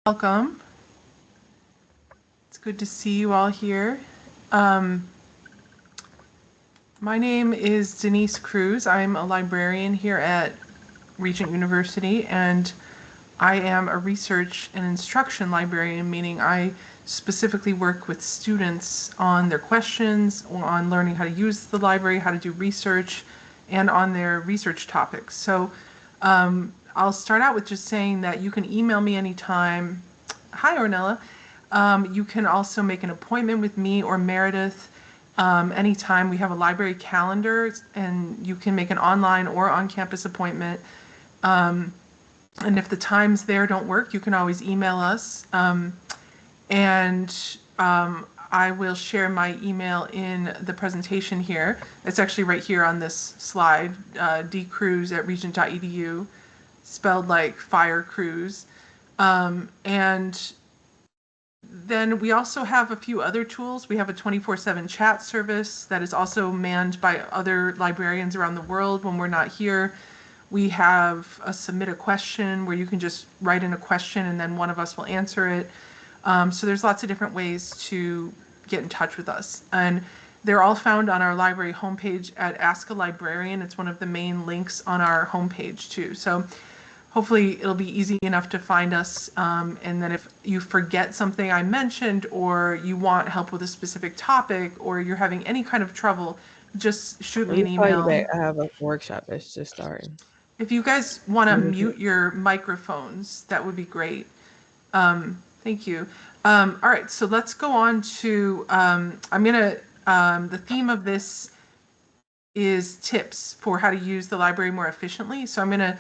Welcome. It's good to see you all here. Um, my name is Denise Cruz. I'm a librarian here at Regent University, and I am a research and instruction librarian, meaning I specifically work with students on their questions, on learning how to use the library, how to do research, and on their research topics. I'll start out with just saying that you can email me anytime. Hi, Ornella. You can also make an appointment with me or Meredith anytime. We have a library calendar, and you can make an online or on-campus appointment. And if the times there don't work, you can always email us. And I will share my email in the presentation here. It's actually right here on this slide, dcruz@regent.edu, spelled like fire cruise. And then we also have a few other tools. We have a 24/7 chat service that is also manned by other librarians around the world when we're not here. We have a submit a question where you can just write in a question and then one of us will answer it. So there's lots of different ways to get in touch with us. And they're all found on our library homepage at Ask a Librarian. It's one of the main links on our homepage too. So hopefully it'll be easy enough to find us. And then if you forget something I mentioned, or you want help with a specific topic, or you're having any kind of trouble, just shoot Let me me an call you email. back. I have a workshop that's just starting. If you guys want to Let me get. mute your microphones, that would be great. Thank you. All right, so let's go on to, the theme of this is tips for how to use the library more efficiently. So I'm going to,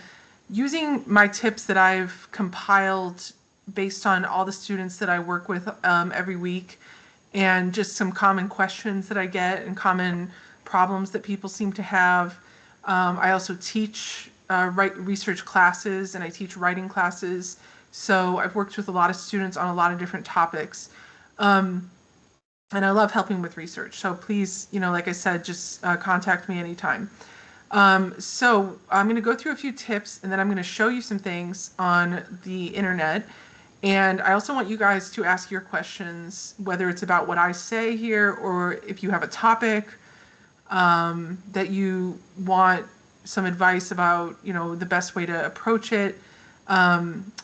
using my tips that I've compiled based on all the students that I work with every week, and just some common questions that I get and common problems that people seem to have. I also teach research classes, and I teach writing classes. So I've worked with a lot of students on a lot of different topics. And I love helping with research. So please, like I said, just contact me anytime. So I'm going to go through a few tips, and then I'm going to show you some things on the internet. And I also want you guys to ask your questions, whether it's about what I say here, or if you have a topic that you want some advice about, the best way to approach it.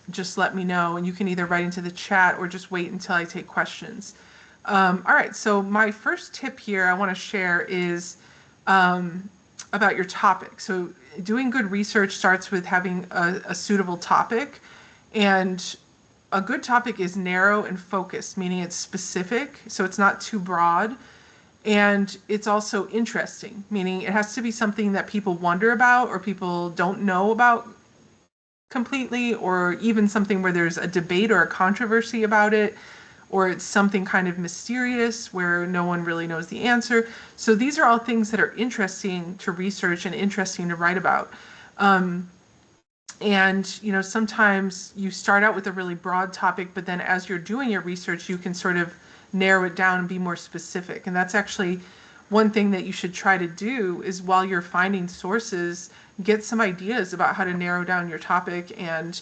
Just let me know, and you can either write into the chat or just wait until I take questions. All right, so my first tip here I want to share is about your topic. So doing good research starts with having a suitable topic, and a good topic is narrow and focused, meaning it's specific, so it's not too broad, and it's also interesting, meaning it has to be something that people wonder about or people don't know about completely, or even something where there's a debate or a controversy about it, or it's something kind of mysterious where no one really knows the answer. So these are all things that are interesting to research and interesting to write about. And sometimes you start out with a really broad topic, but then as you're doing your research, you can sort of narrow it down and be more specific. And that's actually one thing that you should try to do, is while you're finding sources, get some ideas about how to narrow down your topic and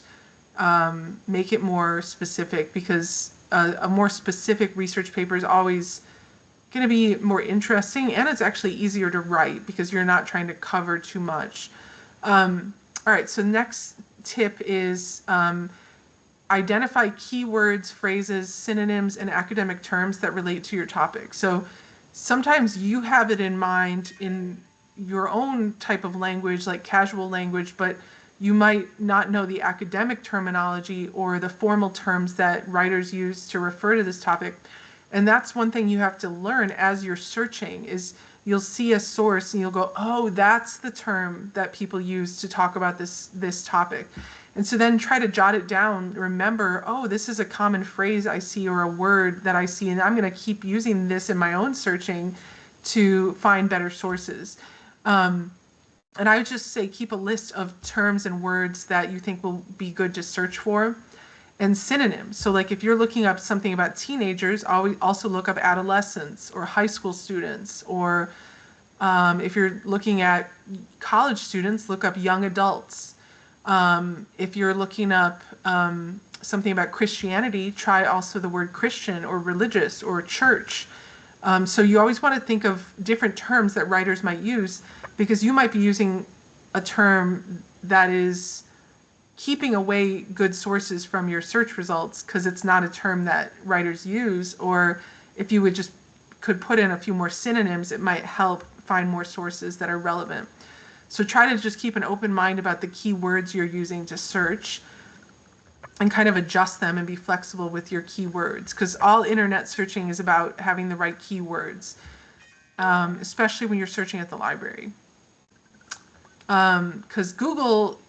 make it more specific, because a more specific research paper is always going to be more interesting, and it's actually easier to write because you're not trying to cover too much. All right, so next tip is identify keywords, phrases, synonyms, and academic terms that relate to your topic. So sometimes you have it in mind in your own type of language, like casual language, but you might not know the academic terminology or the formal terms that writers use to refer to this topic. And that's one thing you have to learn as you're searching, is you'll see a source and you'll go, oh, that's the term that people use to talk about this topic. And so then try to jot it down, remember, oh, this is a common phrase I see, or a word that I see, and I'm going to keep using this in my own searching to find better sources. And I would just say keep a list of terms and words that you think will be good to search for. And synonyms. So like if you're looking up something about teenagers, always also look up adolescents or high school students, or if you're looking at college students, look up young adults. If you're looking up something about Christianity, try also the word Christian or religious or church. So you always want to think of different terms that writers might use, because you might be using a term that is keeping away good sources from your search results because it's not a term that writers use. Or if you would just could put in a few more synonyms, it might help find more sources that are relevant. So try to just keep an open mind about the keywords you're using to search and kind of adjust them and be flexible with your keywords, because all internet searching is about having the right keywords, especially when you're searching at the library. Because Google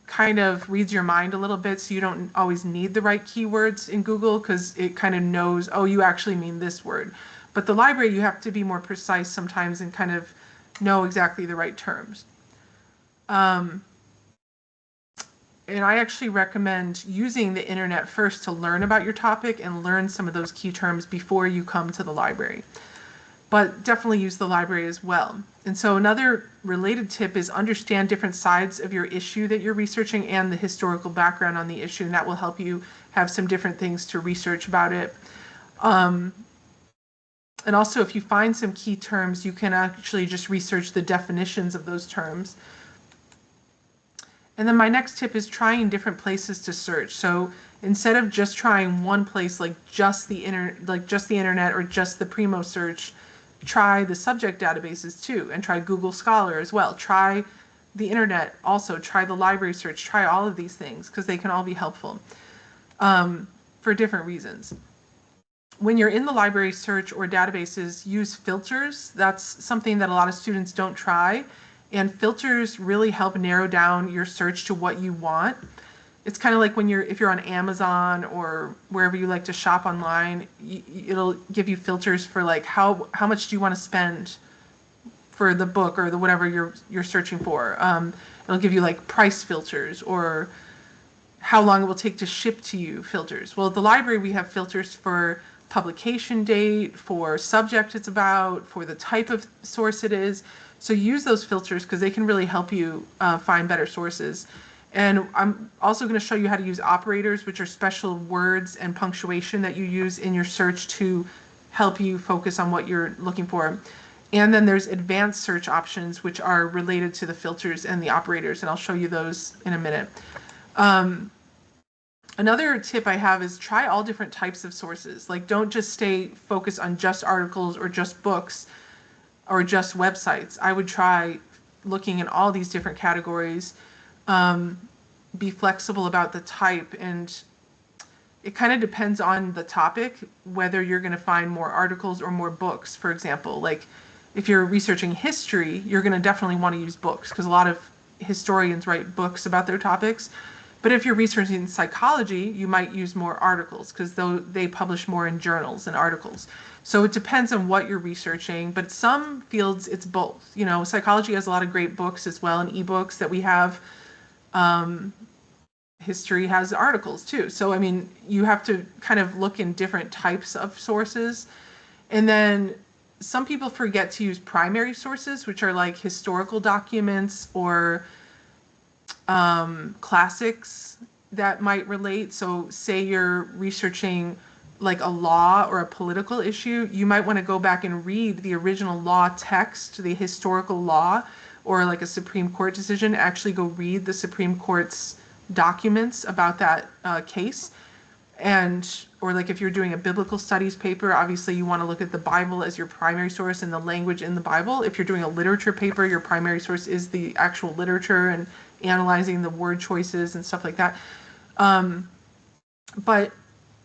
kind of reads your mind a little bit, so you don't always need the right keywords in Google because it kind of knows, oh, you actually mean this word. But the library, you have to be more precise sometimes and kind of know exactly the right terms. And I actually recommend using the internet first to learn about your topic and learn some of those key terms before you come to the library. But definitely use the library as well. And so another related tip is understand different sides of your issue that you're researching and the historical background on the issue, and that will help you have some different things to research about it. And also, if you find some key terms, you can actually just research the definitions of those terms. And then my next tip is trying different places to search. So instead of just trying one place, like just the internet or just the Primo search, try the subject databases too, and try Google Scholar as well. Try the internet also, try the library search, try all of these things because they can all be helpful for different reasons. When you're in the library search or databases, use filters. That's something that a lot of students don't try. And filters really help narrow down your search to what you want. It's kind of like when if you're on Amazon or wherever you like to shop online, it'll give you filters for like how much do you want to spend for the book or the whatever you're searching for. It'll give you like price filters or how long it will take to ship to you filters. Well, at the library we have filters for publication date, for subject it's about, for the type of source it is. So use those filters because they can really help you find better sources. And I'm also going to show you how to use operators, which are special words and punctuation that you use in your search to help you focus on what you're looking for. And then there's advanced search options, which are related to the filters and the operators, and I'll show you those in a minute. Another tip I have is try all different types of sources. Like, don't just stay focused on just articles or just books or just websites. I would try looking in all these different categories, be flexible about the type, and it kind of depends on the topic, whether you're going to find more articles or more books. For example, like if you're researching history, you're going to definitely want to use books because a lot of historians write books about their topics. But if you're researching psychology, you might use more articles because they publish more in journals and articles. So it depends on what you're researching, but some fields it's both. You know, psychology has a lot of great books as well and ebooks that we have. History has articles too. So, I mean, you have to kind of look in different types of sources. And then some people forget to use primary sources, which are like historical documents or classics that might relate. So say you're researching like a law or a political issue, you might want to go back and read the original law text, the historical law, or like a Supreme Court decision, actually go read the Supreme Court's documents about that case. Or like if you're doing a biblical studies paper, obviously you want to look at the Bible as your primary source and the language in the Bible. If you're doing a literature paper, your primary source is the actual literature and analyzing the word choices and stuff like that. But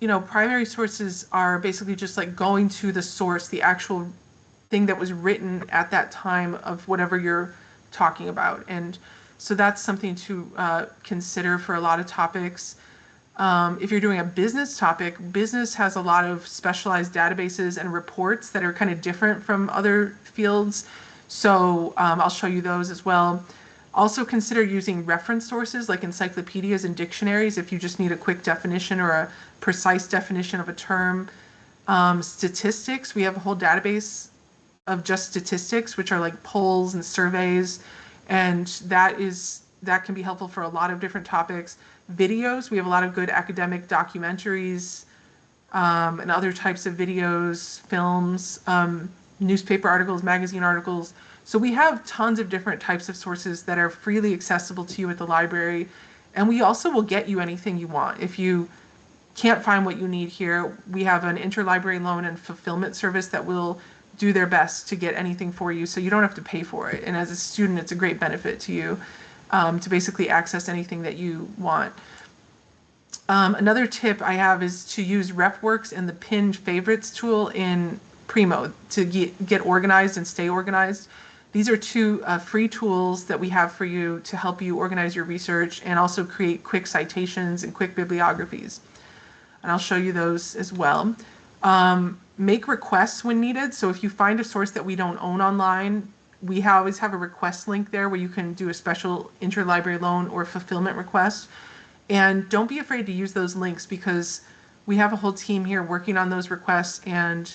you know, primary sources are basically just like going to the source, the actual thing that was written at that time of whatever you're talking about. And so that's something to consider for a lot of topics. If you're doing a business topic, business has a lot of specialized databases and reports that are kind of different from other fields. So I'll show you those as well. Also consider using reference sources like encyclopedias and dictionaries if you just need a quick definition or a precise definition of a term. Statistics, we have a whole database of just statistics, which are like polls and surveys, and that can be helpful for a lot of different topics. videos. We have a lot of good academic documentaries, and other types of videos, films, newspaper articles, magazine articles. So we have tons of different types of sources that are freely accessible to you at the library. And we also will get you anything you want. If you can't find what you need here, we have an interlibrary loan and fulfillment service that will do their best to get anything for you, so you don't have to pay for it. And as a student, it's a great benefit to you, to basically access anything that you want. Another tip I have is to use RefWorks and the pinned favorites tool in Primo to get organized and stay organized. These are two free tools that we have for you to help you organize your research and also create quick citations and quick bibliographies. And I'll show you those as well. Make requests when needed. So if you find a source that we don't own online, we always have a request link there where you can do a special interlibrary loan or fulfillment request. And don't be afraid to use those links, because we have a whole team here working on those requests, and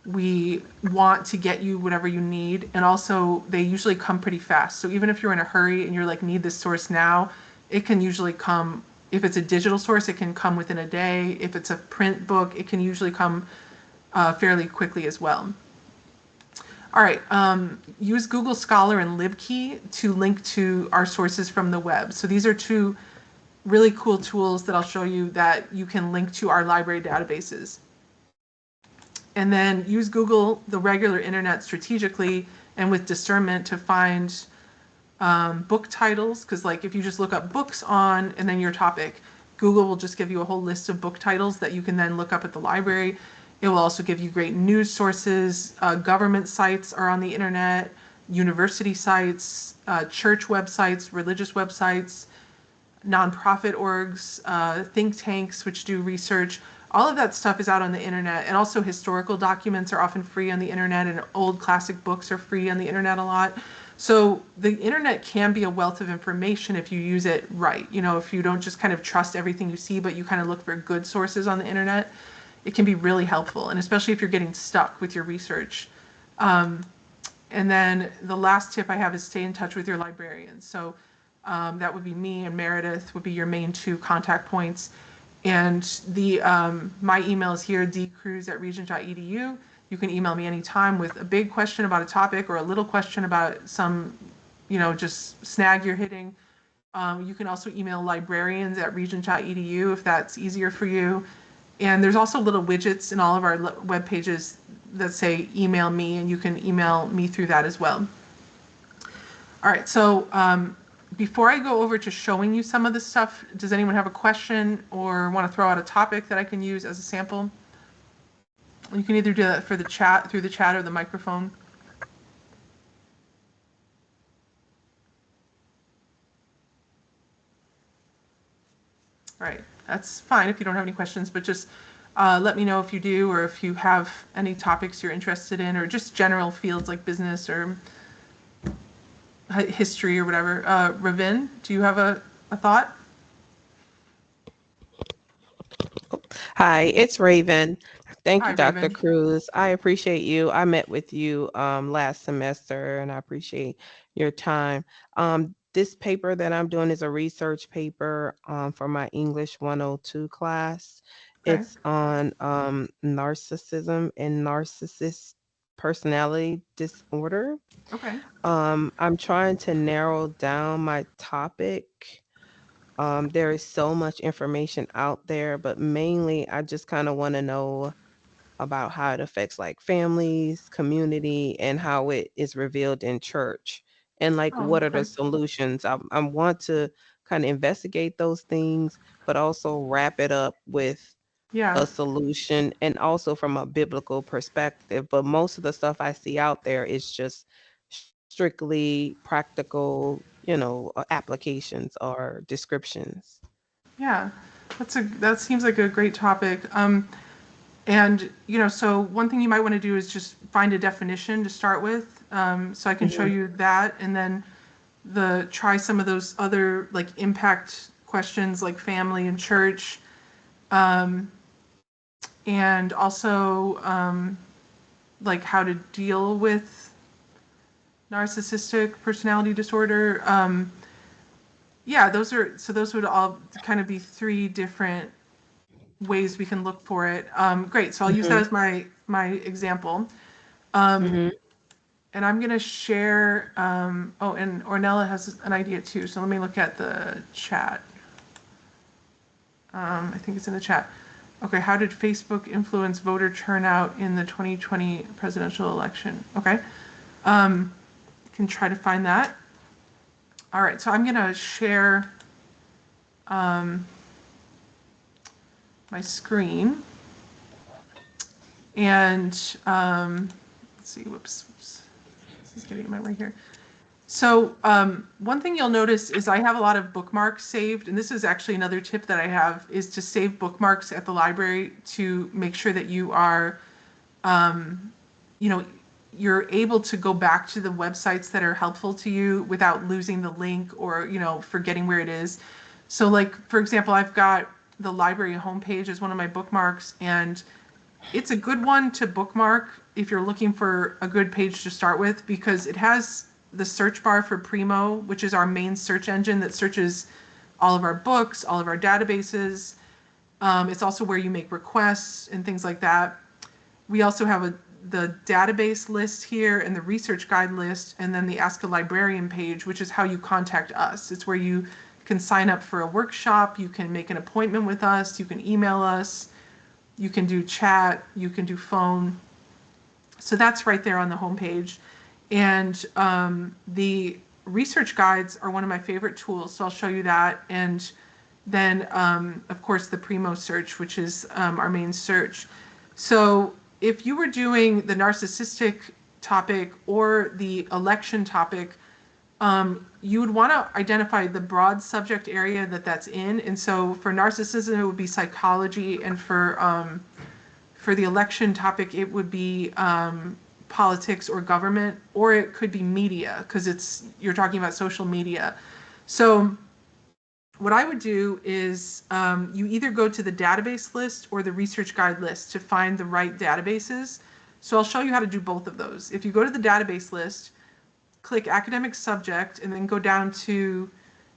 we want to get you whatever you need. And also they usually come pretty fast. So even if you're in a hurry and you're like, need this source now, it can usually come. If it's a digital source, it can come within a day. If it's a print book, it can usually come fairly quickly as well. All right, use Google Scholar and LibKey to link to our sources from the web. So these are two really cool tools that I'll show you that you can link to our library databases. And then use Google, the regular internet, strategically and with discernment to find book titles, because like if you just look up books on and then your topic, Google will just give you a whole list of book titles that you can then look up at the library. It will also give you great news sources. Government sites are on the internet, university sites, church websites, religious websites, nonprofit orgs, think tanks which do research. All of that stuff is out on the internet, and also historical documents are often free on the internet, and old classic books are free on the internet a lot. So the internet can be a wealth of information if you use it right. You know, if you don't just kind of trust everything you see, but you kind of look for good sources on the internet, it can be really helpful, and especially if you're getting stuck with your research. And then the last tip I have is stay in touch with your librarians. So that would be me and Meredith would be your main two contact points. And the my email is here, dcruz@regent.edu. You can email me anytime with a big question about a topic or a little question about some, just snag you're hitting. You can also email librarians@regent.edu if that's easier for you. And there's also little widgets in all of our web pages that say email me, and you can email me through that as well. All right, so before I go over to showing you some of this stuff, does anyone have a question or want to throw out a topic that I can use as a sample? You can either do that for the chat, through the chat, or the microphone. All right, that's fine if you don't have any questions, but just let me know if you do, or if you have any topics you're interested in, or just general fields like business or history or whatever. Ravin, do you have a thought? Hi, it's Raven. Thank Hi, you, Dr. Raven. Cruz. I appreciate you. I met with you last semester, and I appreciate your time. This paper that I'm doing is a research paper for my English 102 class. Okay. It's on narcissism and narcissist personality disorder. Okay. I'm trying to narrow down my topic. There is so much information out there, but mainly I just kind of want to know about how it affects like families, community, and how it is revealed in church. And like, Oh, what are the okay. solutions? I want to kind of investigate those things, but also wrap it up with Yeah. a solution and also from a biblical perspective. But most of the stuff I see out there is just strictly practical, applications or descriptions. Yeah. That seems like a great topic. And so one thing you might want to do is just find a definition to start with. So I can show Mhm. you that, and then try some of those other like impact questions like family and church, and also like how to deal with narcissistic personality disorder. Yeah, those would all kind of be three different ways we can look for it. Great. So I'll use that Mm-hmm. as my example. Um, Mm-hmm. and I'm going to share. Oh, and Ornella has an idea too. So let me look at the chat. I think it's in the chat. Okay, how did Facebook influence voter turnout in the 2020 presidential election? Okay, can try to find that. All right, so I'm going to share um, my screen. And let's see, whoops. This is getting in my way here. So one thing you'll notice is I have a lot of bookmarks saved, and this is actually another tip that I have, is to save bookmarks at the library to make sure that you are, you know, you're able to go back to the websites that are helpful to you without losing the link or, forgetting where it is. So like, for example, I've got the library homepage as one of my bookmarks, and it's a good one to bookmark if you're looking for a good page to start with, because it has the search bar for Primo, which is our main search engine that searches all of our books, all of our databases. It's also where you make requests and things like that. We also have the database list here and the research guide list, and then the Ask a Librarian page, which is how you contact us. It's where you can sign up for a workshop, you can make an appointment with us, you can email us, you can do chat, you can do phone. So that's right there on the homepage. And the research guides are one of my favorite tools, so I'll show you that. And then, of course, the Primo search, which is our main search. So if you were doing the narcissistic topic or the election topic, you would want to identify the broad subject area that's in. And so for narcissism, it would be psychology, and for the election topic, it would be politics or government, or it could be media, because you're talking about social media. So what I would do is you either go to the database list or the research guide list to find the right databases. So I'll show you how to do both of those. If you go to the database list, click academic subject, and then go down to,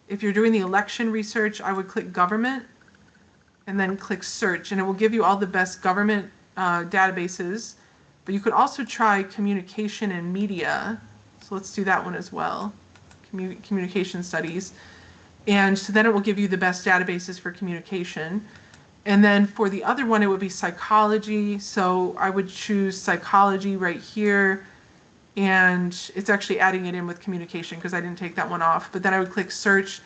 if you're doing the election research, I would click government and then click search, and it will give you all the best government databases. But you could also try communication and media. So let's do that one as well, communication studies. And so then it will give you the best databases for communication. And then for the other one, it would be psychology. So I would choose psychology right here. And it's actually adding it in with communication because I didn't take that one off. But then I would click search,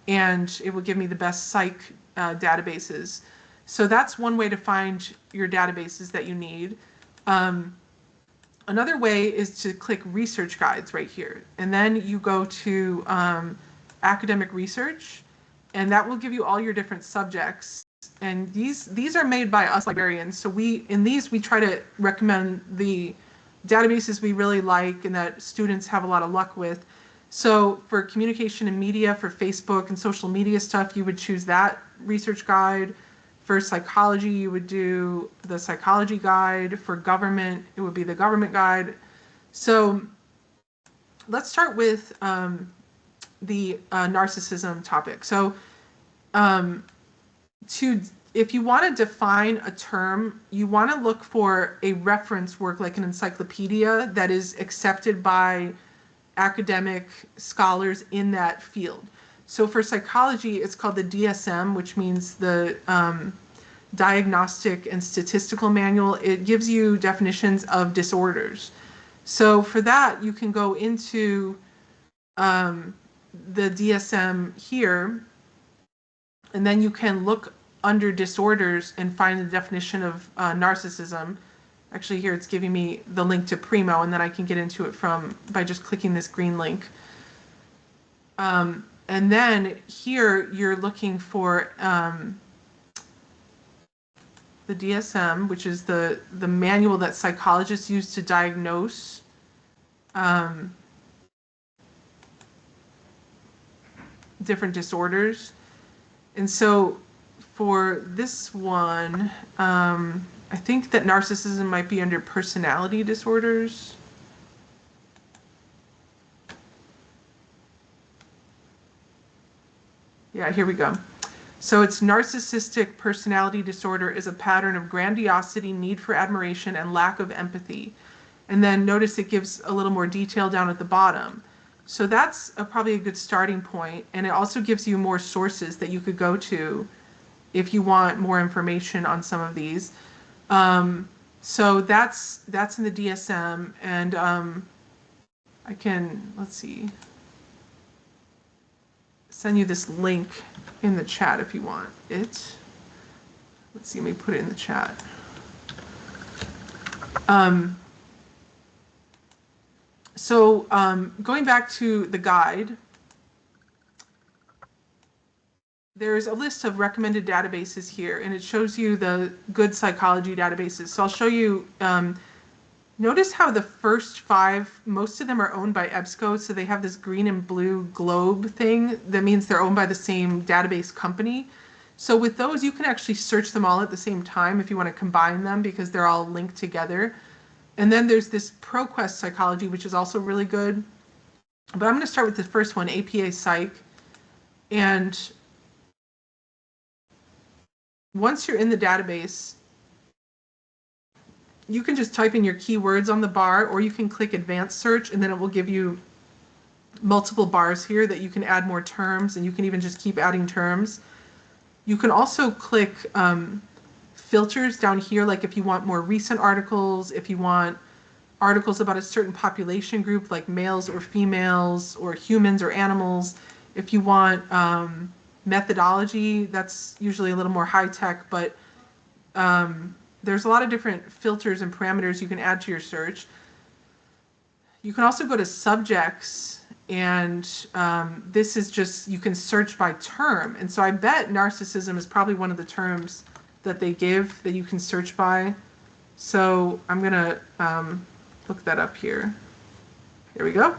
and it will give me the best psych databases. So that's one way to find your databases that you need. Another way is to click research guides right here. And then you go to academic research, and that will give you all your different subjects. And these are made by us librarians. So in these we try to recommend the databases we really like and that students have a lot of luck with. So for communication and media, for Facebook and social media stuff, you would choose that research guide. For psychology, you would do the psychology guide. For government, it would be the government guide. So let's start with the narcissism topic. So if you want to define a term, you want to look for a reference work like an encyclopedia that is accepted by academic scholars in that field. So for psychology, it's called the DSM, which means the Diagnostic and Statistical Manual. It gives you definitions of disorders. So for that, you can go into the DSM here, and then you can look under disorders and find the definition of narcissism. Actually, here it's giving me the link to Primo, and then I can get into it by just clicking this green link. And then here you're looking for the DSM, which is the manual that psychologists use to diagnose different disorders. And so for this one, I think that narcissism might be under personality disorders. Yeah, here we go. So it's narcissistic personality disorder is a pattern of grandiosity, need for admiration, and lack of empathy. And then notice it gives a little more detail down at the bottom. So that's probably a good starting point. And it also gives you more sources that you could go to if you want more information on some of these. So that's in the DSM. And I can, let's see, send you this link in the chat if you want it. Let's see, let me put it in the chat. Going back to the guide, there's a list of recommended databases here, and it shows you the good psychology databases. So I'll show you, notice how the first 5, most of them are owned by EBSCO, so they have this green and blue globe thing. That means they're owned by the same database company. So with those, you can actually search them all at the same time if you want to combine them because they're all linked together. And then there's this ProQuest Psychology, which is also really good. But I'm going to start with the first one, APA Psych. And once you're in the database, you can just type in your keywords on the bar, or you can click advanced search, and then it will give you multiple bars here that you can add more terms, and you can even just keep adding terms. You can also click filters down here, like if you want more recent articles, if you want articles about a certain population group, like males or females, or humans or animals. If you want methodology, that's usually a little more high tech, but there's a lot of different filters and parameters you can add to your search. You can also go to subjects, and this is just, you can search by term. And so I bet narcissism is probably one of the terms that they give that you can search by. So I'm gonna look that up here. There we go.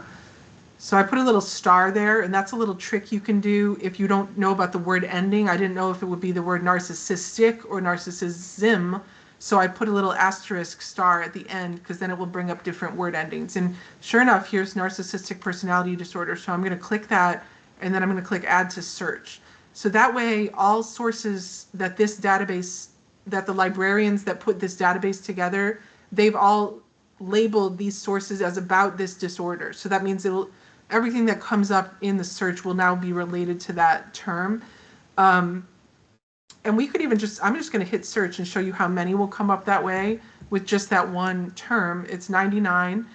So I put a little star there, and that's a little trick you can do if you don't know about the word ending. I didn't know if it would be the word narcissistic or narcissism. So I put a little asterisk star at the end because then it will bring up different word endings. And sure enough, here's narcissistic personality disorder. So I'm going to click that, and then I'm going to click add to search. So that way, all sources that this database, that the librarians that put this database together, they've all labeled these sources as about this disorder. So that means it'll, everything that comes up in the search will now be related to that term. And we could even just, I'm just going to hit search and show you how many will come up that way with just that one term. It's 99.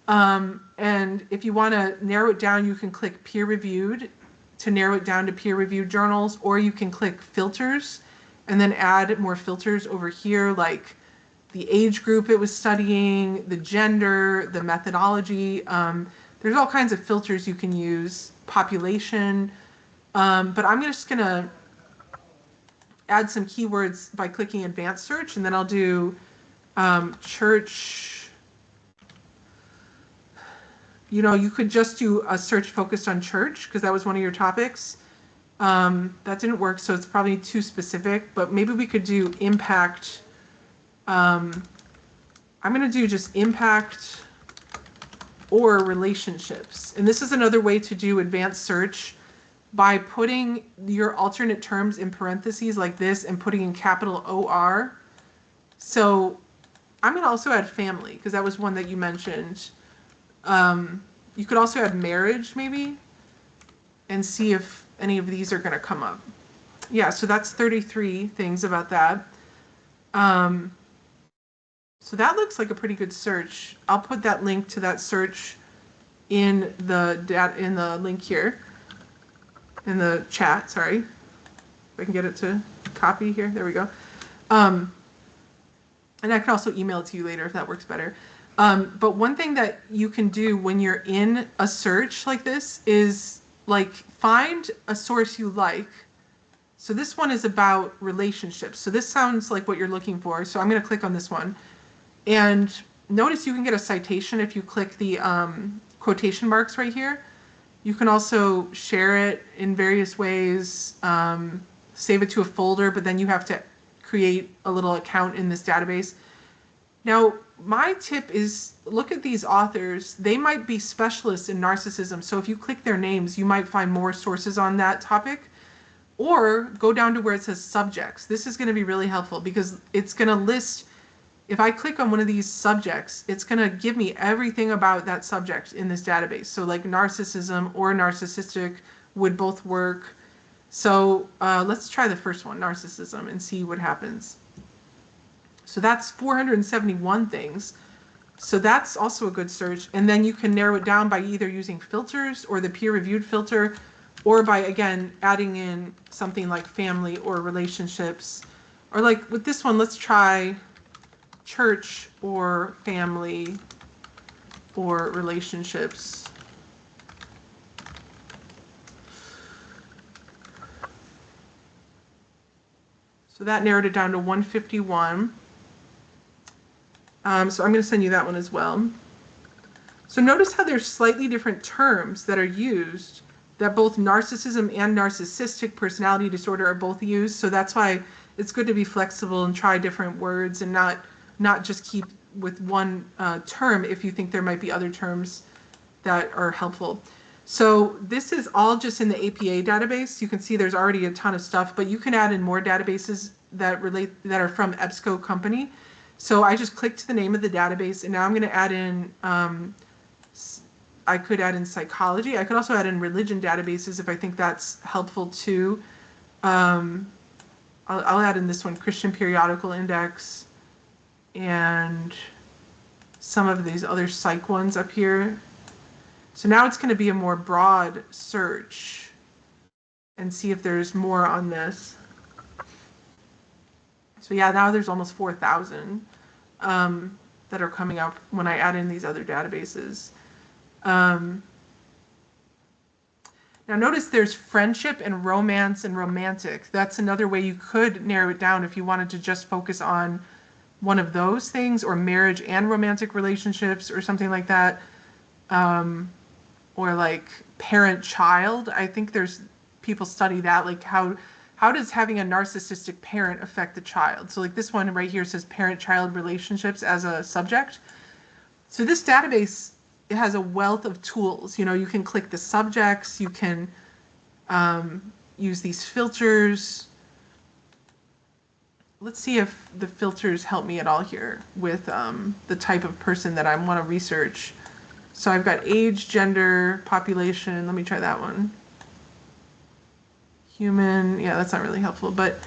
And if you want to narrow it down, you can click peer reviewed to narrow it down to peer reviewed journals, or you can click filters and then add more filters over here, like the age group it was studying, the gender, the methodology. There's all kinds of filters you can use, population. But I'm just going to add some keywords by clicking advanced search, and then I'll do church. You know, you could just do a search focused on church because that was one of your topics. That didn't work, so it's probably too specific, but maybe we could do impact. I'm going to do just impact or relationships. And this is another way to do advanced search by putting your alternate terms in parentheses like this and putting in capital OR. So I'm going to also add family because that was one that you mentioned. You could also add marriage maybe and see if any of these are going to come up. Yeah, so that's 33 things about that. So that looks like a pretty good search. I'll put that link to that search in the link here, in the chat, sorry. If I can get it to copy here, there we go. And I can also email it to you later if that works better. But one thing that you can do when you're in a search like this is like find a source you like. So this one is about relationships. So this sounds like what you're looking for. So I'm going to click on this one. And notice you can get a citation if you click the quotation marks right here. You can also share it in various ways, save it to a folder, but then you have to create a little account in this database. Now, my tip is look at these authors. They might be specialists in narcissism. So if you click their names, you might find more sources on that topic. or go down to where it says subjects. This is going to be really helpful because it's going to list, if I click on one of these subjects, it's going to give me everything about that subject in this database. So like narcissism or narcissistic would both work. So let's try the first one, narcissism, and see what happens. So that's 471 things. So that's also a good search. And then you can narrow it down by either using filters or the peer-reviewed filter, or by, again, adding in something like family or relationships. Or like with this one, let's try church or family or relationships. So that narrowed it down to 151. So I'm going to send you that one as well. So notice how there's slightly different terms that are used, that both narcissism and narcissistic personality disorder are both used. So that's why it's good to be flexible and try different words and not just keep with one term if you think there might be other terms that are helpful. So this is all just in the APA database. You can see there's already a ton of stuff, but you can add in more databases that are from EBSCO company. So I just clicked the name of the database, and now I'm going to add in, I could add in psychology. I could also add in religion databases if I think that's helpful too. I'll add in this one, Christian Periodical Index, and some of these other psych ones up here. So now it's going to be a more broad search and see if there's more on this. So yeah, now there's almost 4,000 that are coming up when I add in these other databases. Now notice there's friendship and romance and romantic. That's another way you could narrow it down if you wanted to just focus on one of those things, or marriage and romantic relationships or something like that. Or like parent-child. I think there's people study that, like how does having a narcissistic parent affect the child? So like this one right here says parent-child relationships as a subject. So this database, it has a wealth of tools. You know, you can click the subjects, you can use these filters. Let's see if the filters help me at all here with the type of person that I want to research. So I've got age, gender, population. Let me try that one. Human, yeah, that's not really helpful, but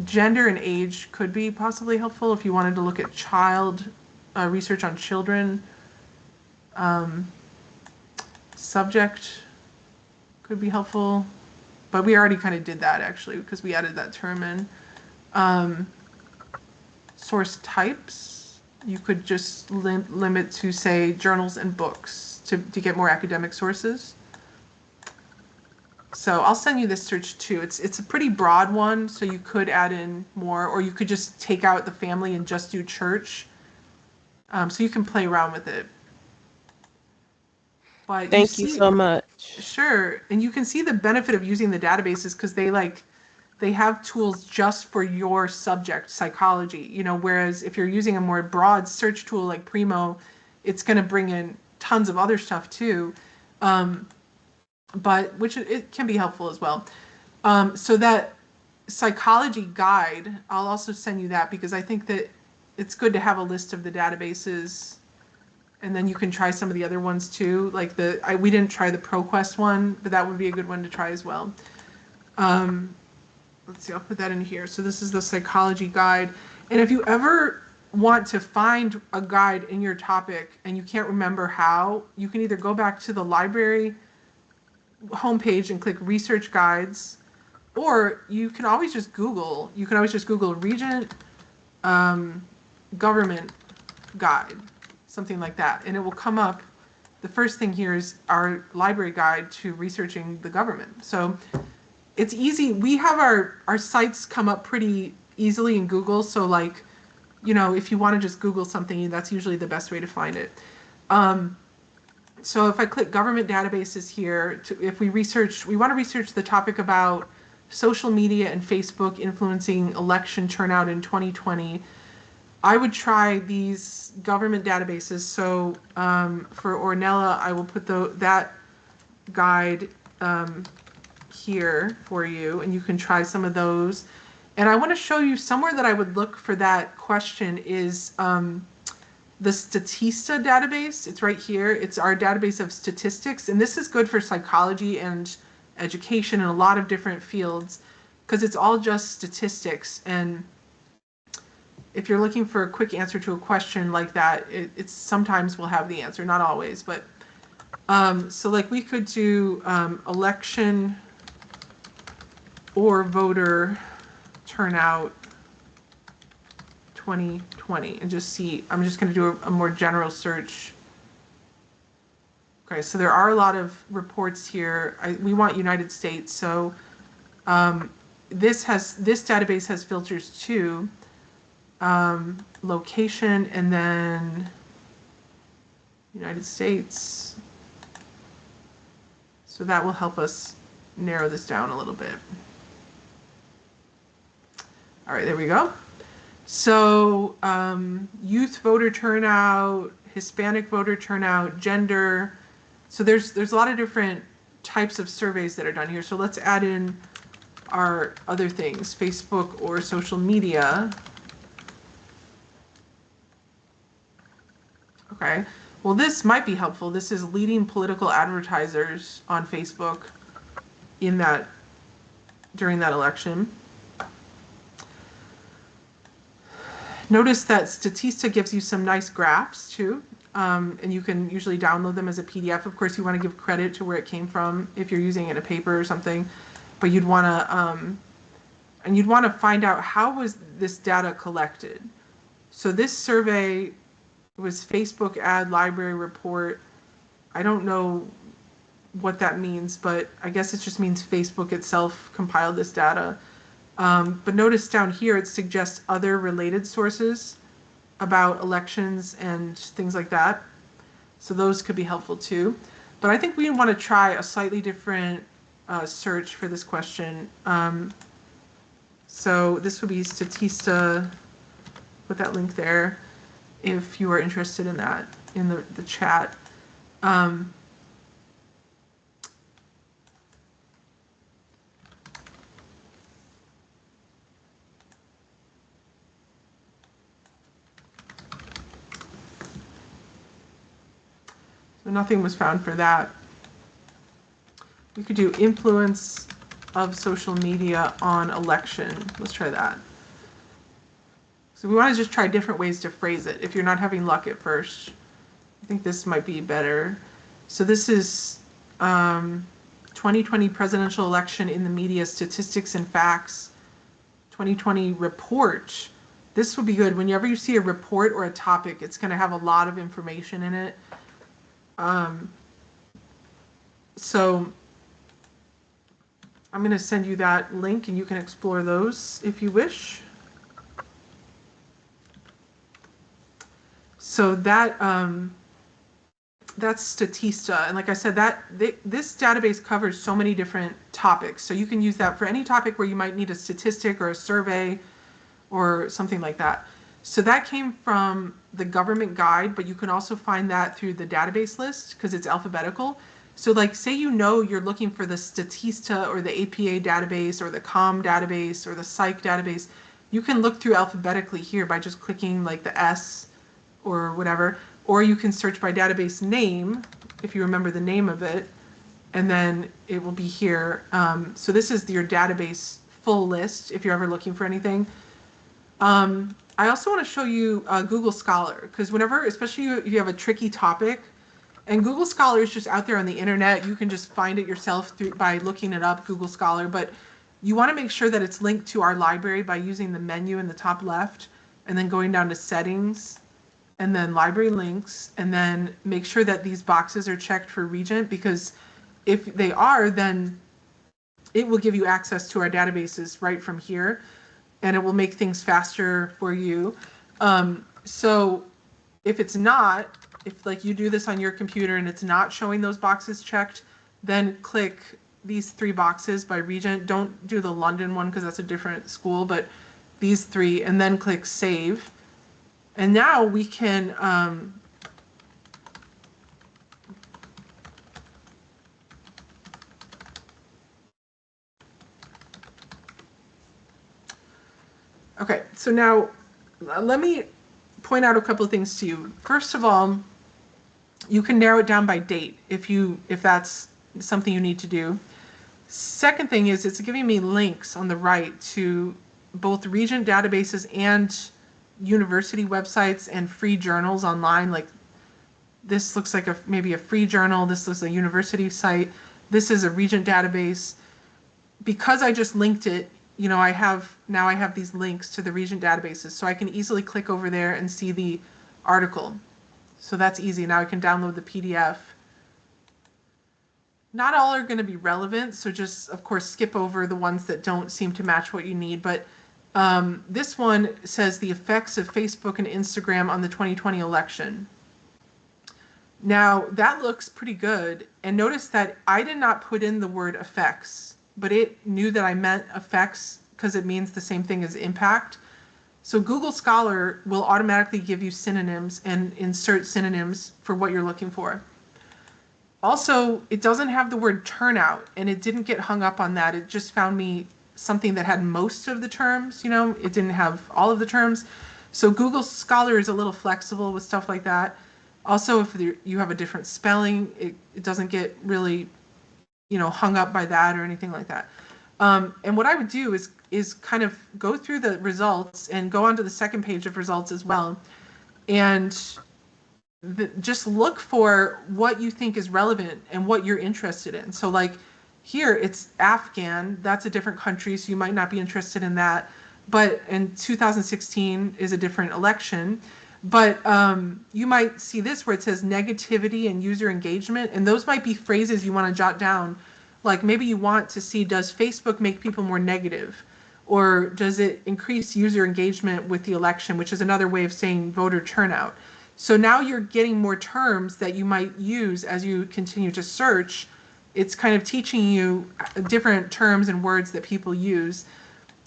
gender and age could be possibly helpful if you wanted to look at child, research on children. Subject could be helpful, but we already kind of did that actually because we added that term in. Source types. You could just limit to, say, journals and books to get more academic sources. So I'll send you this search too. It's a pretty broad one, so you could add in more, or you could just take out the family and just do church. So you can play around with it. But Thank you so much. Sure, and you can see the benefit of using the databases because they have tools just for your subject, psychology, you know, whereas if you're using a more broad search tool like Primo, it's going to bring in tons of other stuff too, but which it can be helpful as well. So that psychology guide, I'll also send you that because I think that it's good to have a list of the databases, and then you can try some of the other ones too. Like we didn't try the ProQuest one, but that would be a good one to try as well. Let's see, I'll put that in here. So this is the psychology guide. And if you ever want to find a guide in your topic and you can't remember how, you can either go back to the library homepage and click research guides, or you can always just Google. You can always just Google Regent government guide, something like that. And it will come up. The first thing here is our library guide to researching the government. So it's easy. We have our sites come up pretty easily in Google. So like, you know, if you want to just Google something, that's usually the best way to find it. So if I click government databases here, if we want to research the topic about social media and Facebook influencing election turnout in 2020, I would try these government databases. So for Ornella, I will put that guide here for you, and you can try some of those. And I want to show you somewhere that I would look for that question is the Statista database. It's right here. It's our database of statistics. And this is good for psychology and education and a lot of different fields because it's all just statistics. And if you're looking for a quick answer to a question like that, it's sometimes we'll have the answer, not always. But so like we could do election or voter turnout 2020 and just see. I'm just going to do a more general search. Okay, so there are a lot of reports here. We want United States, so this database has filters too. Location and then United States. So that will help us narrow this down a little bit. All right, there we go. So youth voter turnout, Hispanic voter turnout, gender. So there's a lot of different types of surveys that are done here. So let's add in our other things, Facebook or social media. Okay, well this might be helpful. This is leading political advertisers on Facebook during that election. Notice that Statista gives you some nice graphs too, and you can usually download them as a PDF. Of course, you want to give credit to where it came from if you're using it in a paper or something, but you'd want to find out how was this data collected. So this survey was Facebook ad library report. I don't know what that means, but I guess it just means Facebook itself compiled this data. But notice down here, it suggests other related sources about elections and things like that. So those could be helpful too. But I think we want to try a slightly different search for this question. So this would be Statista. Put that link there if you are interested in that in the chat. So nothing was found for that. We could do influence of social media on election. Let's try that. So we want to just try different ways to phrase it. If you're not having luck at first, I think this might be better. So this is 2020 presidential election in the media, statistics and facts, 2020 report. This would be good. Whenever you see a report or a topic, it's going to have a lot of information in it. So I'm going to send you that link and you can explore those if you wish. So that's Statista. And like I said, this database covers so many different topics. So you can use that for any topic where you might need a statistic or a survey or something like that. So that came from the government guide, but you can also find that through the database list because it's alphabetical. So like say you're looking for the Statista or the APA database or the COM database or the Psych database, you can look through alphabetically here by just clicking like the S or whatever, or you can search by database name if you remember the name of it, and then it will be here. So this is your database full list if you're ever looking for anything. I also want to show you Google Scholar, because whenever, especially if you have a tricky topic, and Google Scholar is just out there on the internet, you can just find it yourself by looking it up, Google Scholar, but you want to make sure that it's linked to our library by using the menu in the top left, and then going down to settings, and then library links, and then make sure that these boxes are checked for Regent, because if they are, then it will give you access to our databases right from here, and it will make things faster for you. So if it's not, if like you do this on your computer and it's not showing those boxes checked, then click these 3 boxes by Regent. Don't do the London one because that's a different school, but these 3, and then click Save. And now we can Okay, so now let me point out a couple of things to you. First of all, you can narrow it down by date if that's something you need to do. Second thing is it's giving me links on the right to both Regent databases and university websites and free journals online. Like this looks like maybe a free journal. This looks like a university site. This is a Regent database. Because I just linked it, I have these links to the Regent databases, so I can easily click over there and see the article. So that's easy. Now I can download the PDF. Not all are going to be relevant, so just, of course, skip over the ones that don't seem to match what you need. But this one says the effects of Facebook and Instagram on the 2020 election. Now, that looks pretty good. And notice that I did not put in the word effects, but it knew that I meant effects because it means the same thing as impact. So Google Scholar will automatically give you synonyms and insert synonyms for what you're looking for. Also, it doesn't have the word turnout, and it didn't get hung up on that. It just found me something that had most of the terms, it didn't have all of the terms. So Google Scholar is a little flexible with stuff like that. Also, if you have a different spelling, it doesn't get really, hung up by that or anything like that. And what I would do is kind of go through the results and go onto the second page of results as well. And just look for what you think is relevant and what you're interested in. So like here it's Afghan, that's a different country, so you might not be interested in that. But in 2016 is a different election. But you might see this where it says negativity and user engagement, and those might be phrases you want to jot down. Like maybe you want to see, does Facebook make people more negative? Or does it increase user engagement with the election, which is another way of saying voter turnout. So now you're getting more terms that you might use as you continue to search. It's kind of teaching you different terms and words that people use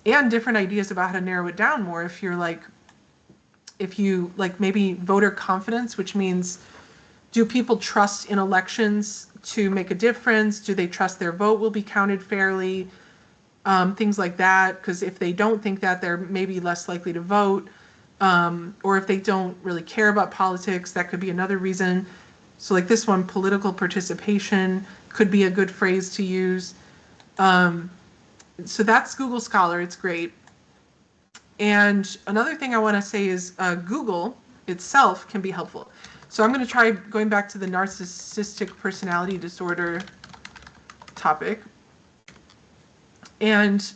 and different ideas about how to narrow it down more. If you like maybe voter confidence, which means do people trust in elections to make a difference? Do they trust their vote will be counted fairly? Things like that, because if they don't think that, they're maybe less likely to vote. Or if they don't really care about politics, that could be another reason. So like this one, political participation could be a good phrase to use. So that's Google Scholar, it's great. And another thing I want to say is Google itself can be helpful. So I'm going to try going back to the narcissistic personality disorder topic. And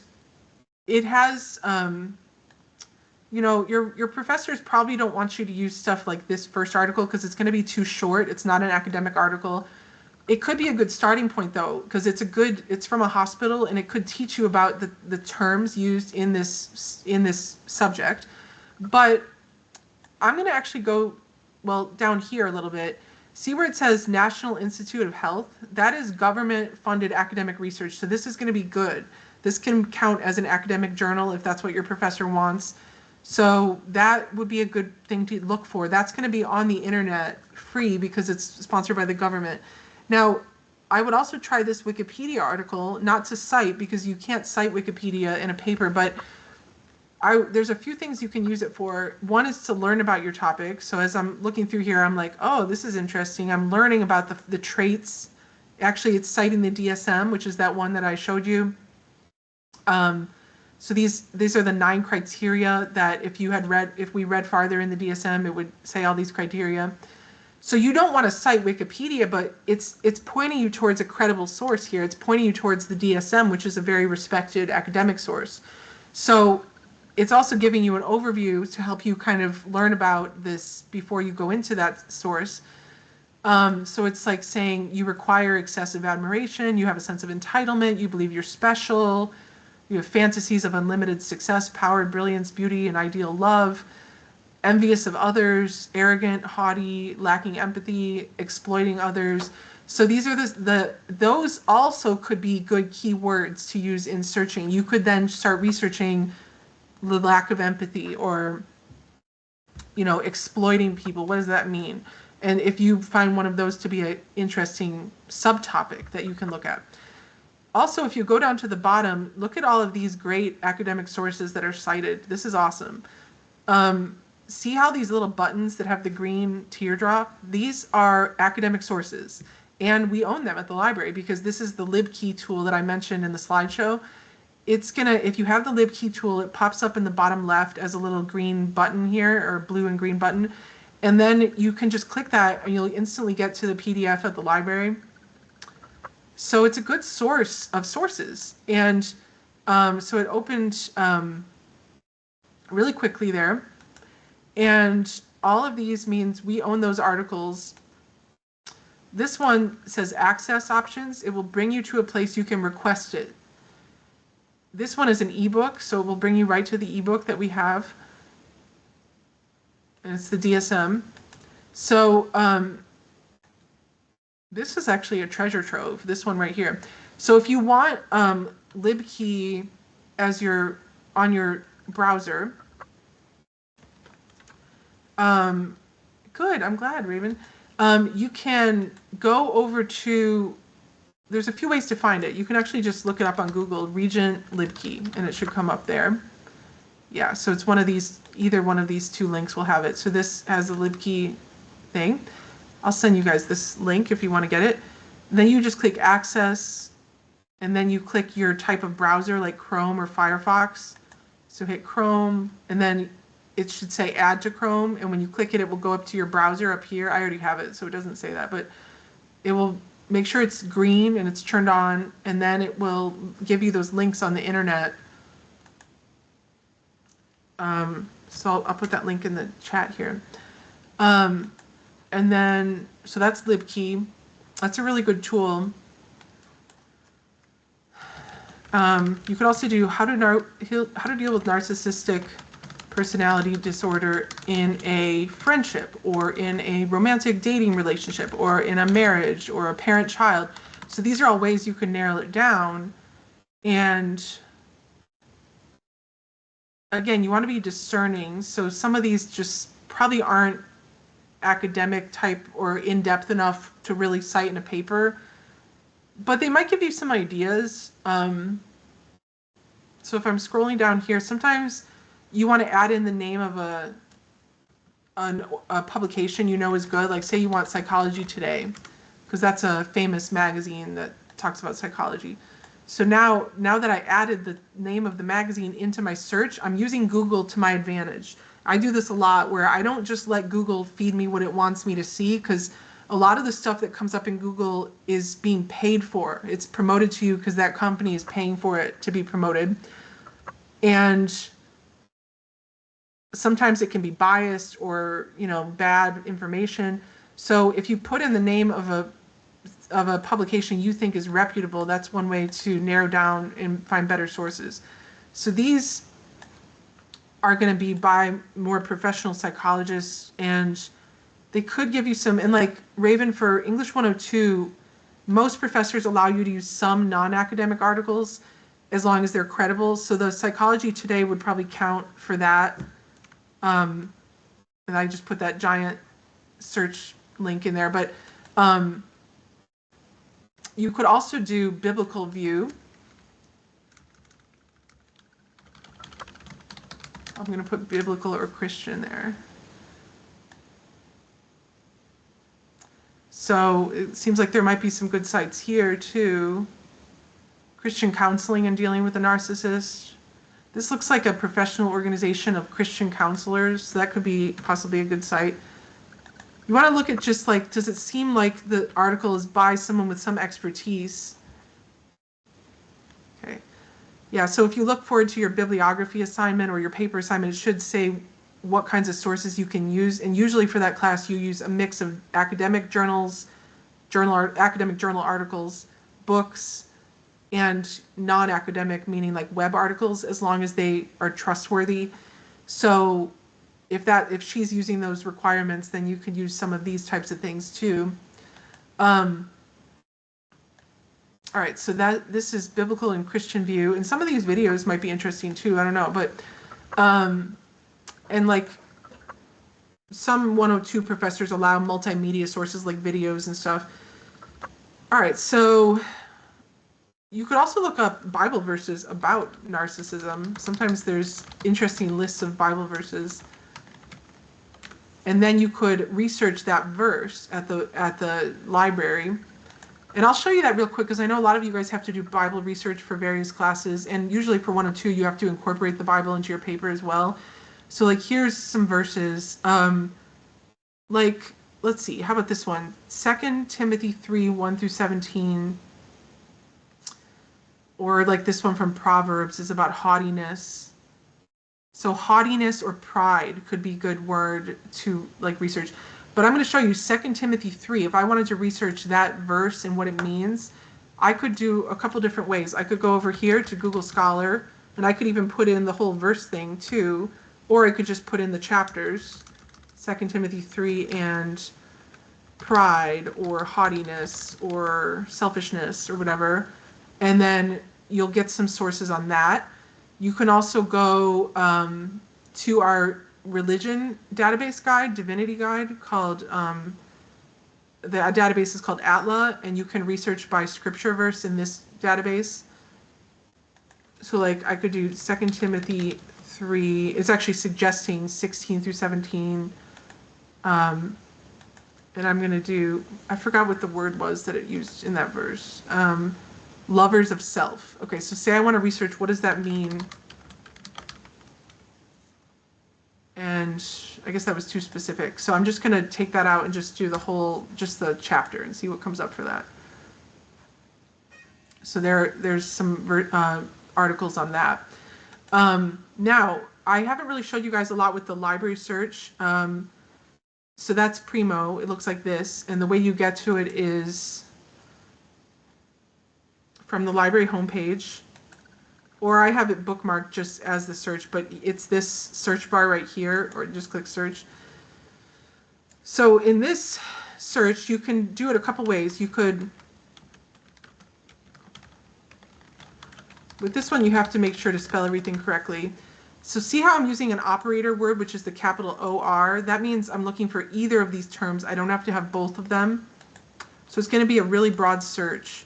it has, your professors probably don't want you to use stuff like this first article because it's going to be too short. It's not an academic article. It could be a good starting point though, because it's from a hospital and it could teach you about the terms used in this subject. But I'm going to actually go, down here a little bit. See where it says National Institute of Health? That is government-funded academic research, so this is going to be good. This can count as an academic journal if that's what your professor wants. So that would be a good thing to look for. That's going to be on the internet free because it's sponsored by the government. Now, I would also try this Wikipedia article, not to cite because you can't cite Wikipedia in a paper, but there's a few things you can use it for. One is to learn about your topic. So as I'm looking through here, I'm like, oh, this is interesting. I'm learning about the traits. Actually, it's citing the DSM, which is that one that I showed you. So these are the 9 criteria that if we read farther in the DSM, it would say all these criteria. So you don't want to cite Wikipedia, but it's pointing you towards a credible source here. It's pointing you towards the DSM, which is a very respected academic source. So it's also giving you an overview to help you kind of learn about this before you go into that source. So it's like saying you require excessive admiration, you have a sense of entitlement, you believe you're special, you have fantasies of unlimited success, power, brilliance, beauty, and ideal love, envious of others, arrogant, haughty, lacking empathy, exploiting others. So these are those also could be good keywords to use in searching. You could then start researching the lack of empathy or, exploiting people. What does that mean? And if you find one of those to be an interesting subtopic that you can look at. Also, if you go down to the bottom, look at all of these great academic sources that are cited. This is awesome. See how these little buttons that have the green teardrop? These are academic sources, and we own them at the library because this is the LibKey tool that I mentioned in the slideshow. It's gonna, if you have the LibKey tool, it pops up in the bottom left as a little green button here, or blue and green button. And then you can just click that and you'll instantly get to the PDF at the library. So it's a good source of sources. And so it opened really quickly there. And all of these means we own those articles. This one says access options. It will bring you to a place you can request it. This one is an ebook, so it will bring you right to the ebook that we have. And it's the DSM. So this is actually a treasure trove, this one right here. So if you want LibKey as on your browser, good, I'm glad, Raven. You can go over to, there's a few ways to find it. You can actually just look it up on Google, Regent LibKey, and it should come up there. Yeah, so it's one of these, either one of these two links will have it. So this has a LibKey thing. I'll send you guys this link if you want to get it. Then you just click access, and then you click your type of browser like Chrome or Firefox. So hit Chrome, and then it should say add to Chrome, and when you click it, it will go up to your browser up here. I already have it, so it doesn't say that, but it will make sure it's green and it's turned on, and then it will give you those links on the internet. So I'll put that link in the chat here. And then, so that's LibKey. That's a really good tool. You could also do how to deal with narcissistic personality disorder in a friendship, or in a romantic dating relationship, or in a marriage, or a parent-child. So these are all ways you can narrow it down. And again, you want to be discerning. So some of these just probably aren't academic type or in-depth enough to really cite in a paper, but they might give you some ideas. So if I'm scrolling down here, sometimes you want to add in the name of a publication you know is good. Like say you want Psychology Today, because that's a famous magazine that talks about psychology. So now that I added the name of the magazine into my search, I'm using Google to my advantage. I do this a lot where I don't just let Google feed me what it wants me to see, because a lot of the stuff that comes up in Google is being paid for. It's promoted to you because that company is paying for it to be promoted. And sometimes it can be biased or, bad information. So if you put in the name of a publication you think is reputable, that's one way to narrow down and find better sources. So these are going to be by more professional psychologists, and they could give you some, and like Raven, for English 102, most professors allow you to use some non-academic articles as long as they're credible. So the Psychology Today would probably count for that. And I just put that giant search link in there, but you could also do Biblical View. I'm going to put biblical or Christian there. So it seems like there might be some good sites here too. Christian Counseling and Dealing with a Narcissist. This looks like a professional organization of Christian counselors, so that could be possibly a good site. You want to look at just like, does it seem like the article is by someone with some expertise? Okay. Yeah, so if you look forward to your bibliography assignment or your paper assignment, it should say what kinds of sources you can use. And usually for that class, you use a mix of academic journals, academic journal articles, books, and non-academic, meaning like web articles, as long as they are trustworthy. So if she's using those requirements, then you could use some of these types of things too. All right, so this is Biblical and Christian View, and some of these videos might be interesting too, I don't know, but and like some 102 professors allow multimedia sources like videos and stuff. All right, so You could also look up Bible verses about narcissism. Sometimes there's interesting lists of Bible verses. And then you could research that verse at the library. And I'll show you that real quick because I know a lot of you guys have to do Bible research for various classes, and usually for 1 or 2 you have to incorporate the Bible into your paper as well. So like here's some verses. Like let's see, how about this one? 2 Timothy 3, 1 through 17. Or like this one from Proverbs is about haughtiness. So haughtiness or pride could be a good word to like research. But I'm going to show you 2 Timothy 3. If I wanted to research that verse and what it means, I could do a couple different ways. I could go over here to Google Scholar, and I could even put in the whole verse thing too, or I could just put in the chapters, 2 Timothy 3 and pride or haughtiness or selfishness or whatever, and then you'll get some sources on that. You can also go to our religion database guide, divinity guide, called the database is called Atla, and you can research by scripture verse in this database. So like I could do 2 Timothy 3. It's actually suggesting 16 through 17. And I'm going to do, I forgot what the word was that it used in that verse. Lovers of self. Okay, so say I want to research what does that mean. And I guess that was too specific. So I'm just going to take that out and just do the whole, just the chapter and see what comes up for that. So there's some articles on that. Now, I haven't really showed you guys a lot with the library search. So that's Primo. It looks like this. And the way you get to it is from the library homepage. Or I have it bookmarked just as the search, but it's this search bar right here, or just click search. So in this search, you can do it a couple ways. You could, with this one, you have to make sure to spell everything correctly. So see how I'm using an operator word, which is the capital O-R? That means I'm looking for either of these terms. I don't have to have both of them. So it's going to be a really broad search.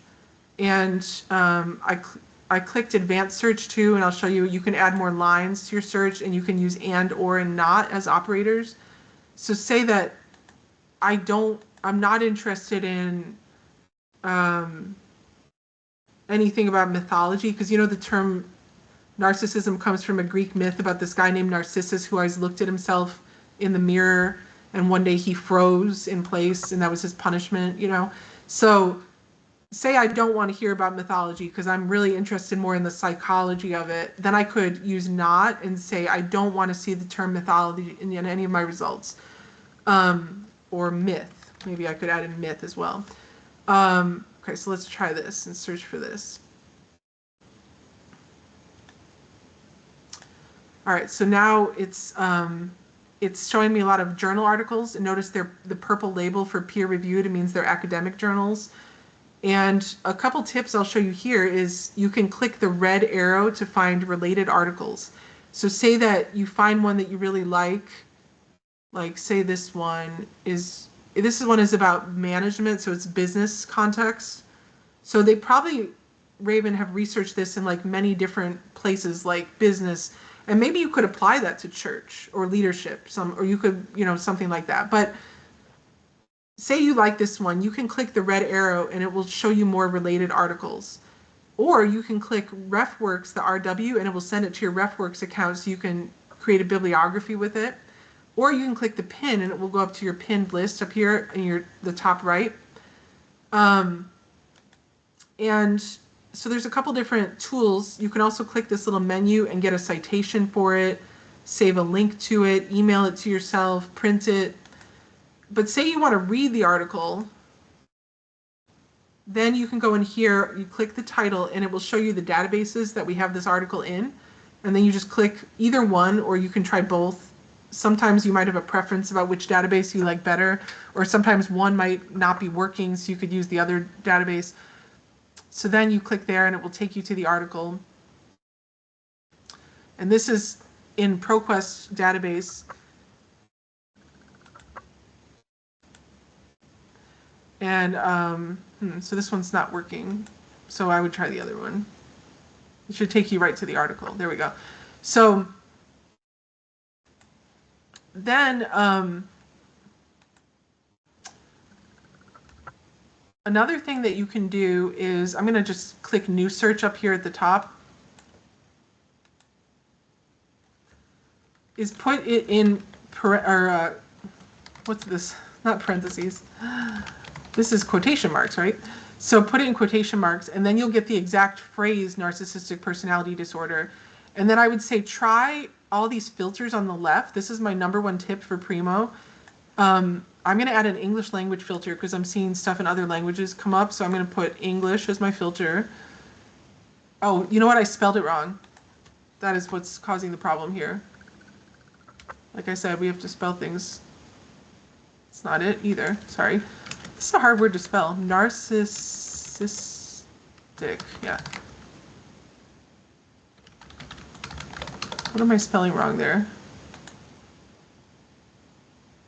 And I clicked advanced search too, and I'll show you, you can add more lines to your search, and you can use and, or, and not as operators. So say that I'm not interested in anything about mythology, because you know the term narcissism comes from a Greek myth about this guy named Narcissus who always looked at himself in the mirror, and one day he froze in place, and that was his punishment, you know? So say I don't want to hear about mythology because I'm really interested more in the psychology of it, then I could use not and say I don't want to see the term mythology in any of my results. Or myth. Maybe I could add in myth as well. Okay, so let's try this and search for this. All right, so now it's showing me a lot of journal articles, and notice the purple label for peer reviewed. It means they're academic journals. And a couple tips I'll show you here is you can click the red arrow to find related articles. So say that you find one that you really like say this one is about management, so it's business context. So they probably, Raven, have researched this in like many different places like business, and maybe you could apply that to church or leadership, or you could, something like that. But say you like this one, you can click the red arrow and it will show you more related articles. Or you can click RefWorks, the RW, and it will send it to your RefWorks account so you can create a bibliography with it. Or you can click the pin and it will go up to your pinned list up here in the top right. And so there's a couple different tools. You can also click this little menu and get a citation for it, save a link to it, email it to yourself, print it. But say you want to read the article, then you can go in here, you click the title, and it will show you the databases that we have this article in. And then you just click either one, or you can try both. Sometimes you might have a preference about which database you like better, or sometimes one might not be working, so you could use the other database. So then you click there and it will take you to the article. And this is in ProQuest database. And so this one's not working. So I would try the other one. It should take you right to the article. There we go. So then another thing that you can do is, I'm going to just click new search up here at the top, is put it in, what's this? Not parentheses. This is quotation marks, right? So put it in quotation marks, and then you'll get the exact phrase narcissistic personality disorder. And then I would say try all these filters on the left. This is my #1 tip for Primo. I'm going to add an English language filter because I'm seeing stuff in other languages come up. So I'm going to put English as my filter. Oh, you know what? I spelled it wrong. That is what's causing the problem here. Like I said, we have to spell things. It's not it either. Sorry. This is a hard word to spell. Narcissistic. Yeah. What am I spelling wrong there?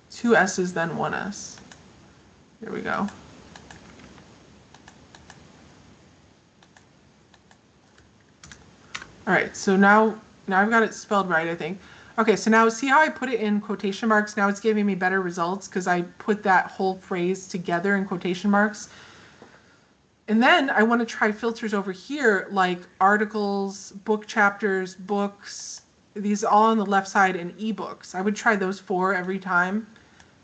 2 S's, then 1 S. There we go. All right, so now I've got it spelled right, I think. Okay, so now see how I put it in quotation marks? Now it's giving me better results because I put that whole phrase together in quotation marks. And then I want to try filters over here like articles, book chapters, books, these all on the left side, and ebooks. I would try those 4 every time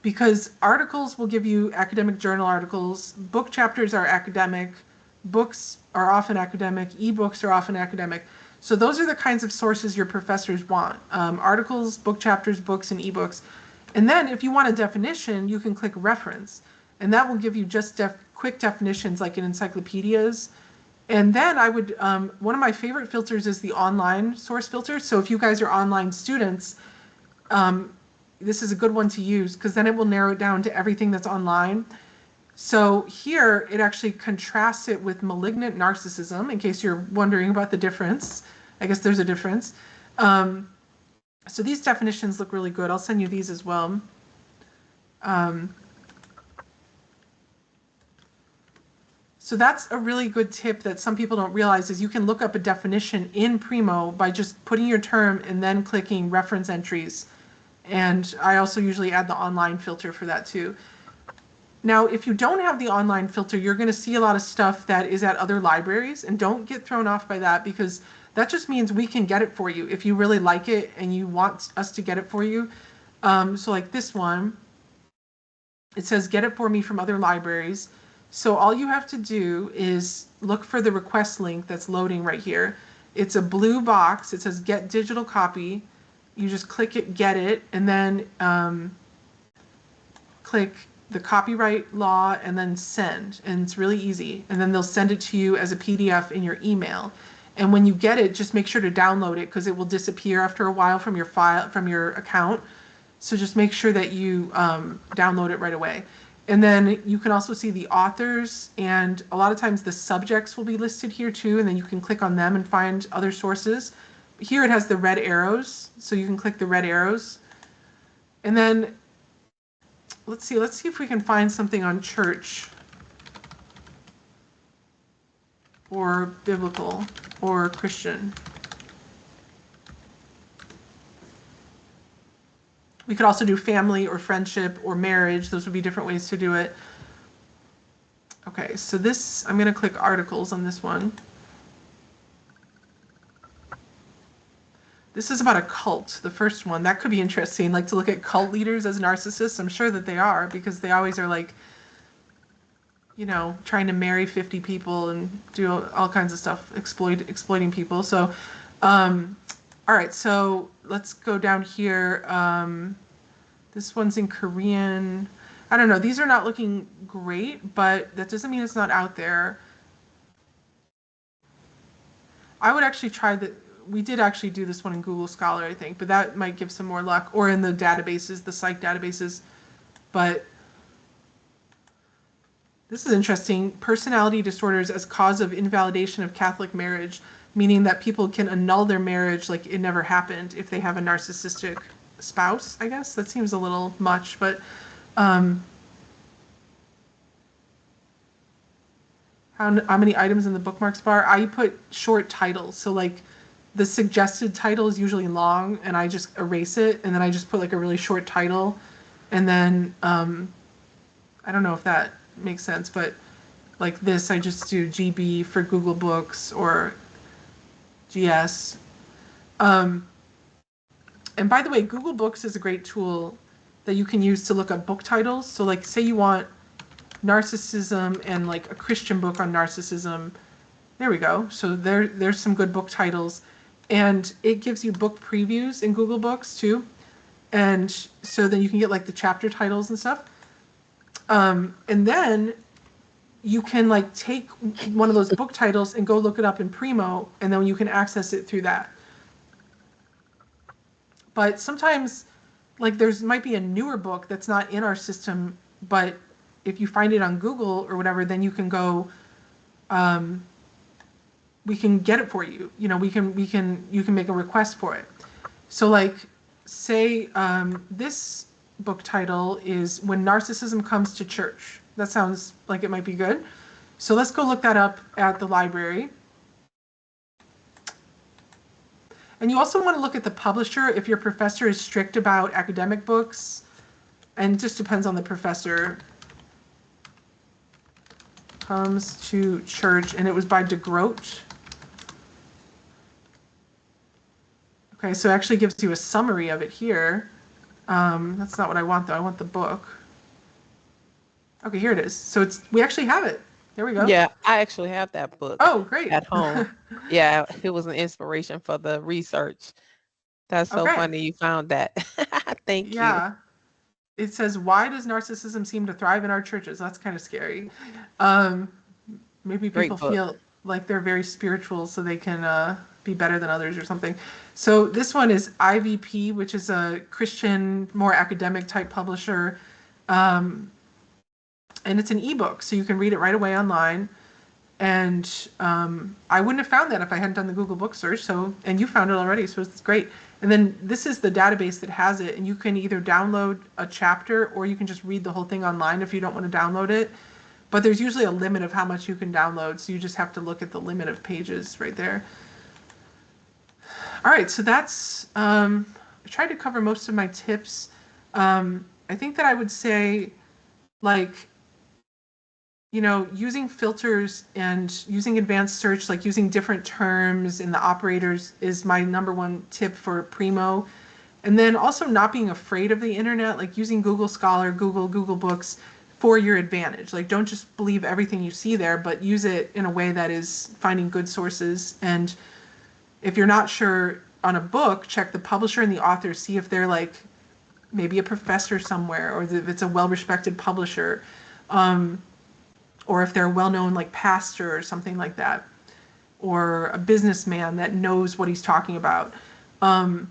because articles will give you academic journal articles, book chapters are academic, books are often academic, ebooks are often academic. So those are the kinds of sources your professors want. Articles, book chapters, books, and ebooks. And then if you want a definition, you can click reference. And that will give you just quick definitions like in encyclopedias. And then I would, one of my favorite filters is the online source filter. So if you guys are online students, this is a good one to use because then it will narrow it down to everything that's online. So here it actually contrasts it with malignant narcissism, in case you're wondering about the difference. I guess there's a difference. So these definitions look really good. I'll send you these as well. So that's a really good tip that some people don't realize is you can look up a definition in Primo by just putting your term and then clicking reference entries. And I also usually add the online filter for that too. Now, if you don't have the online filter, you're going to see a lot of stuff that is at other libraries, and don't get thrown off by that because that just means we can get it for you if you really like it and you want us to get it for you. So like this one, it says get it for me from other libraries. So all you have to do is look for the request link that's loading right here. It's a blue box. It says get digital copy. You just click it, get it, and then click the copyright law and then send, and it's really easy. And then they'll send it to you as a PDF in your email. And when you get it, just make sure to download it because it will disappear after a while from your file, from your account. So just make sure that you download it right away. And then you can also see the authors, and a lot of times the subjects will be listed here too, and then you can click on them and find other sources. Here it has the red arrows, so you can click the red arrows. And then let's see if we can find something on church or biblical or Christian. We could also do family or friendship or marriage. Those would be different ways to do it. Okay, so this, I'm going to click articles on this one. This is about a cult, the first one. That could be interesting, like to look at cult leaders as narcissists. I'm sure that they are because they always are like, you know, trying to marry 50 people and do all kinds of stuff, exploiting people. So, all right, so let's go down here. This one's in Korean. I don't know. These are not looking great, but that doesn't mean it's not out there. I would actually try the, we did actually do this one in Google Scholar, I think, but that might give some more luck, or in the databases, the psych databases. But this is interesting. Personality disorders as cause of invalidation of Catholic marriage, meaning that people can annul their marriage like it never happened if they have a narcissistic spouse, I guess. That seems a little much, but how how many items in the bookmarks bar, I put short titles. So like the suggested title is usually long and I just erase it and then I just put like a really short title. And then I don't know if that makes sense, but like this, I just do GB for Google Books or GS. Um, and by the way, Google Books is a great tool that you can use to look up book titles. So like say you want narcissism and like a Christian book on narcissism. There we go. So there's some good book titles. And it gives you book previews in Google Books too. And so then you can get like the chapter titles and stuff. And then you can like take one of those book titles and go look it up in Primo, and then you can access it through that. But sometimes like there's might be a newer book that's not in our system, but if you find it on Google or whatever, then you can go, we can get it for you. You know, you can make a request for it. So like say this book title is When Narcissism Comes to Church. That sounds like it might be good. So let's go look that up at the library. And you also want to look at the publisher if your professor is strict about academic books, and it just depends on the professor. Comes to Church, and it was by DeGroat. Okay, so it actually gives you a summary of it here. That's not what I want though, I want the book. Okay, here it is. So we actually have it. There we go. Yeah, I actually have that book Oh, great. at home. Yeah, it was an inspiration for the research. That's so Okay. funny you found that. Thank you. Yeah. It says, why does narcissism seem to thrive in our churches? That's kind of scary. Maybe Great people book. feel like they're very spiritual so they can be better than others or something. So this one is IVP, which is a Christian, more academic type publisher. And it's an ebook, so you can read it right away online. And I wouldn't have found that if I hadn't done the Google book search. So, and you found it already, so it's great. And then this is the database that has it, and you can either download a chapter or you can just read the whole thing online if you don't want to download it. But there's usually a limit of how much you can download, so you just have to look at the limit of pages right there. All right, so that's, I tried to cover most of my tips. I think that I would say, like, you know, using filters and using advanced search, like using different terms in the operators is my #1 tip for Primo. And then also not being afraid of the internet, like using Google Scholar, Google Books for your advantage. Like don't just believe everything you see there, but use it in a way that is finding good sources. And if you're not sure on a book, check the publisher and the author, see if they're like maybe a professor somewhere, or if it's a well-respected publisher. Or if they're a well-known like pastor or something like that, or a businessman that knows what he's talking about. And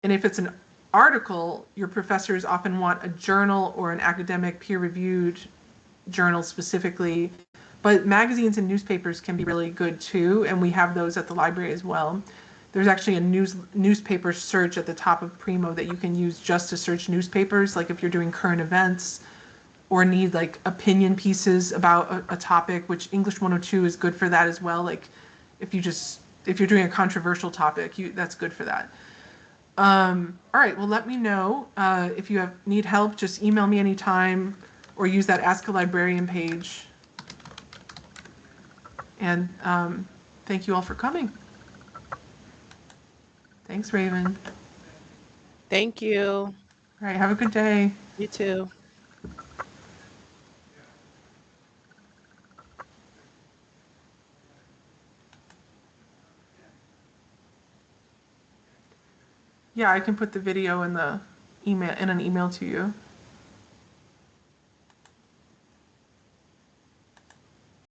if it's an article, your professors often want a journal or an academic peer-reviewed journal specifically. But magazines and newspapers can be really good too, and we have those at the library as well. There's actually a newspaper search at the top of Primo that you can use just to search newspapers, like if you're doing current events or need like opinion pieces about a topic, which English 102 is good for that as well. Like if you're doing a controversial topic, that's good for that. All right, well, let me know if you need help. Just email me anytime or use that Ask a Librarian page. And thank you all for coming. Thanks, Raven. Thank you. All right, have a good day. You too. Yeah, I can put the video in the email in an email to you.